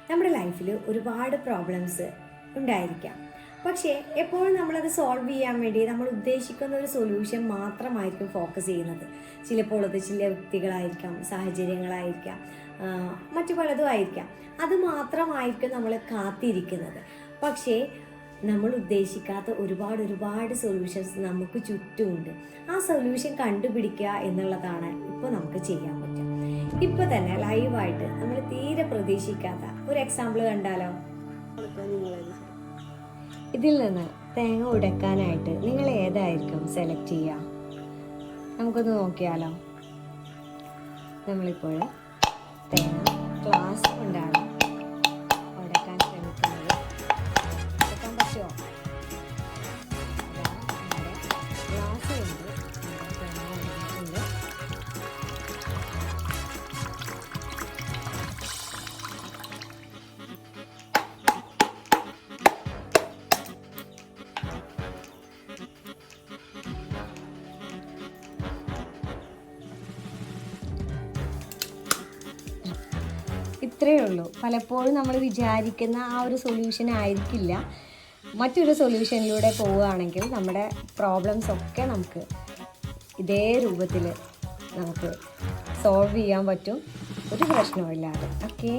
നമ്മുടെ ലൈഫിൽ ഒരുപാട് പ്രോബ്ലംസ് ഉണ്ടായിരിക്കാം. പക്ഷേ എപ്പോഴും നമ്മളത് സോൾവ് ചെയ്യാൻ വേണ്ടി നമ്മൾ ഉദ്ദേശിക്കുന്ന ഒരു സൊല്യൂഷൻ മാത്രമായിരിക്കും ഫോക്കസ് ചെയ്യുന്നത്. ചിലപ്പോൾ അത് ചില വ്യക്തികളായിരിക്കാം, സാഹചര്യങ്ങളായിരിക്കാം, മറ്റു പലതും ആയിരിക്കാം. അത് മാത്രമായിരിക്കും നമ്മൾ കാത്തിരിക്കുന്നത്. പക്ഷേ നമ്മൾ ഉദ്ദേശിക്കാത്ത ഒരുപാട് സൊല്യൂഷൻസ് നമുക്ക് ചുറ്റുമുണ്ട്. ആ സൊല്യൂഷൻ കണ്ടുപിടിക്കുക എന്നുള്ളതാണ് ഇപ്പോൾ നമുക്ക് ചെയ്യാൻ പറ്റും. ഇപ്പോൾ തന്നെ ലൈവായിട്ട് നമ്മൾ തീരെ പ്രതീക്ഷിക്കാത്ത ഒരു എക്സാമ്പിൾ കണ്ടാലോ? ഇതിൽ നിന്ന് തേങ്ങ ഉടക്കാനായിട്ട് നിങ്ങൾ ഏതായിരിക്കും സെലക്ട് ചെയ്യുക? നമുക്കൊന്ന് നോക്കിയാലോ. നമ്മളിപ്പോൾ തേങ്ങ ഗ്ലാസ് കൊണ്ടാണ് ഉടക്കാൻ ശ്രമിക്കുന്നത്. ഉടക്കാൻ പറ്റുമോ? ഗ്ലാസ് കൊണ്ട് തേങ്ങ ഉടക്കുന്നുണ്ട്. ഇത്രയേ ഉള്ളൂ. പലപ്പോഴും നമ്മൾ വിചാരിക്കുന്ന ആ ഒരു സൊല്യൂഷൻ ആയിരിക്കില്ല. മറ്റൊരു സൊല്യൂഷനിലൂടെ പോവുകയാണെങ്കിൽ നമ്മുടെ പ്രോബ്ലംസ് ഒക്കെ നമുക്ക് ഇതേ രൂപത്തിൽ നമുക്ക് സോൾവ് ചെയ്യാൻ പറ്റും, ഒരു പ്രശ്നമില്ലാതെ. ഓക്കെ.